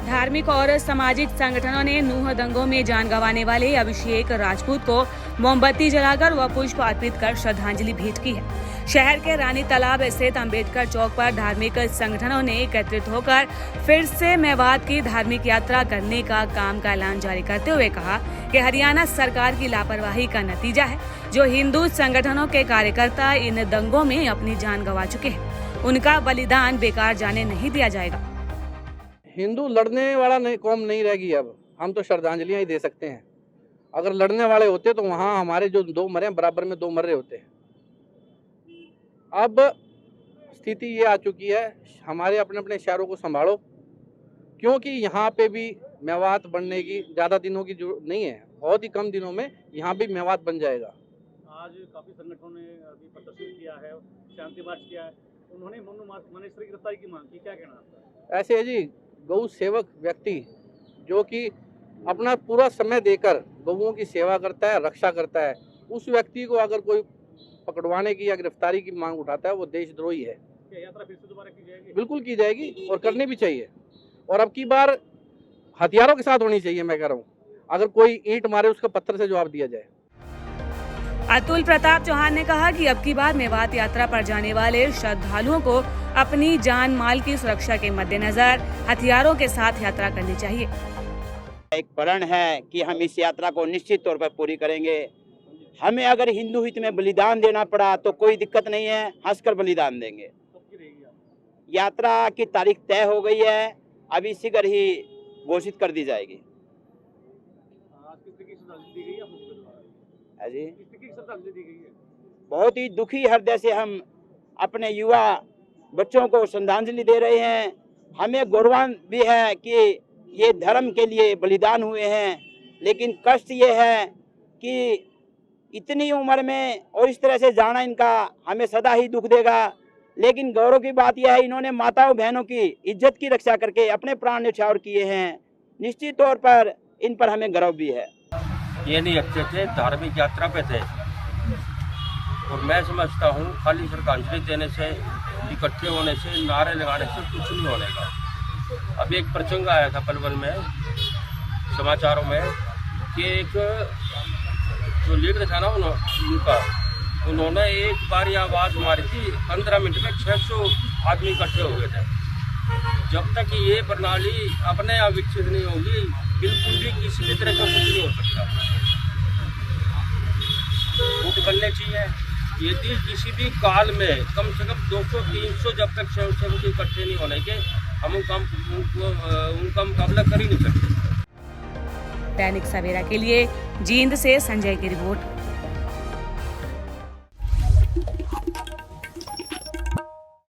धार्मिक और सामाजिक संगठनों ने नूंह दंगों में जान गंवाने वाले अभिषेक राजपूत को मोमबत्ती जलाकर व पुष्प अर्पित कर श्रद्धांजलि भेंट की है। शहर के रानी तालाब स्थित अंबेडकर चौक पर धार्मिक संगठनों ने एकत्रित होकर फिर से मेवात की धार्मिक यात्रा करने का काम का ऐलान जारी करते हुए कहा कि हरियाणा सरकार की लापरवाही का नतीजा है। जो हिंदू संगठनों के कार्यकर्ता इन दंगों में अपनी जान गंवा चुके हैं, उनका बलिदान बेकार जाने नहीं दिया जाएगा। हिंदू लड़ने वाला कौम नहीं रहेगी। अब हम तो श्रद्धांजलियां ही दे सकते हैं। अगर लड़ने वाले होते तो वहाँ हमारे जो दो मरे बराबर में दो मर रहे होते। अब स्थिति ये आ चुकी है, हमारे अपने अपने शहरों को संभालो, क्योंकि यहाँ पे भी मेवात बनने की ज़्यादा दिनों की जो नहीं है, बहुत ही कम दिनों में यहाँ भी मेवात बन जाएगा। आज काफ़ी संगठनों ने अभी प्रदर्शन किया है, शांति मार्च किया है, उन्होंने मनु मनेश्वरी गिरफ्तारी की मांग की, क्या कहना आपका? ऐसे है जी, गौ सेवक व्यक्ति जो कि अपना पूरा समय देकर गौओं की सेवा करता है, रक्षा करता है, उस व्यक्ति को अगर कोई पकड़वाने की या गिरफ्तारी की मांग उठाता है, वो देशद्रोही है। क्या यात्रा फिर से दोबारा की जाएगी? बिल्कुल की जाएगी और करनी भी चाहिए। और अब की बार हथियारों के साथ होनी चाहिए। मैं कह रहा हूँ, अगर कोई ईंट मारे उसका पत्थर से जवाब दिया जाए। अतुल प्रताप चौहान ने कहा कि अब की बार मेवात यात्रा पर जाने वाले श्रद्धालुओं को अपनी जान माल की सुरक्षा के मद्देनजर हथियारों के साथ यात्रा करनी चाहिए। एक प्रण है कि हम इस यात्रा को निश्चित तौर पर पूरी करेंगे। हमें अगर हिंदू हित में बलिदान देना पड़ा तो कोई दिक्कत नहीं है, हंसकर बलिदान देंगे। यात्रा की तारीख तय हो गई है, अभी शीघ्र ही घोषित कर दी जाएगी। जी, बहुत ही दुखी हृदय से हम अपने युवा बच्चों को श्रद्धांजलि दे रहे हैं। हमें गौरवान्वित भी है कि ये धर्म के लिए बलिदान हुए हैं, लेकिन कष्ट ये है कि इतनी उम्र में और इस तरह से जाना इनका हमें सदा ही दुख देगा। लेकिन गौरव की बात यह है, इन्होंने माताओं बहनों की इज्जत की रक्षा करके अपने प्राण न्यौछावर किए हैं। निश्चित तौर पर इन पर हमें गर्व भी है। ये नहीं अच्छे थे, धार्मिक यात्रा पे थे, और मैं समझता हूँ खाली श्रद्धांजलि देने से, इकट्ठे होने से, नारे लगाने से कुछ नहीं होने का। अभी एक प्रसंग आया था पलवल में समाचारों में कि एक जो लीडर था ना उन्होंने एक बार ये आवाज़ मारी थी, 15 मिनट में 600 आदमी इकट्ठे हो गए थे। जब तक ये प्रणाली अपने आप विकसित नहीं होगी, बिल्कुल भी किसी भी तरह का कुछ नहीं हो सकता। गुट बनने चाहिए। यदि किसी भी काल में कम से कम 200-300 जब तक स्वयंसेवक इकट्ठे नहीं होने के, हम उनका मुकाबला कर ही नहीं सकते। दैनिक सवेरा के लिए जींद से संजय की रिपोर्ट।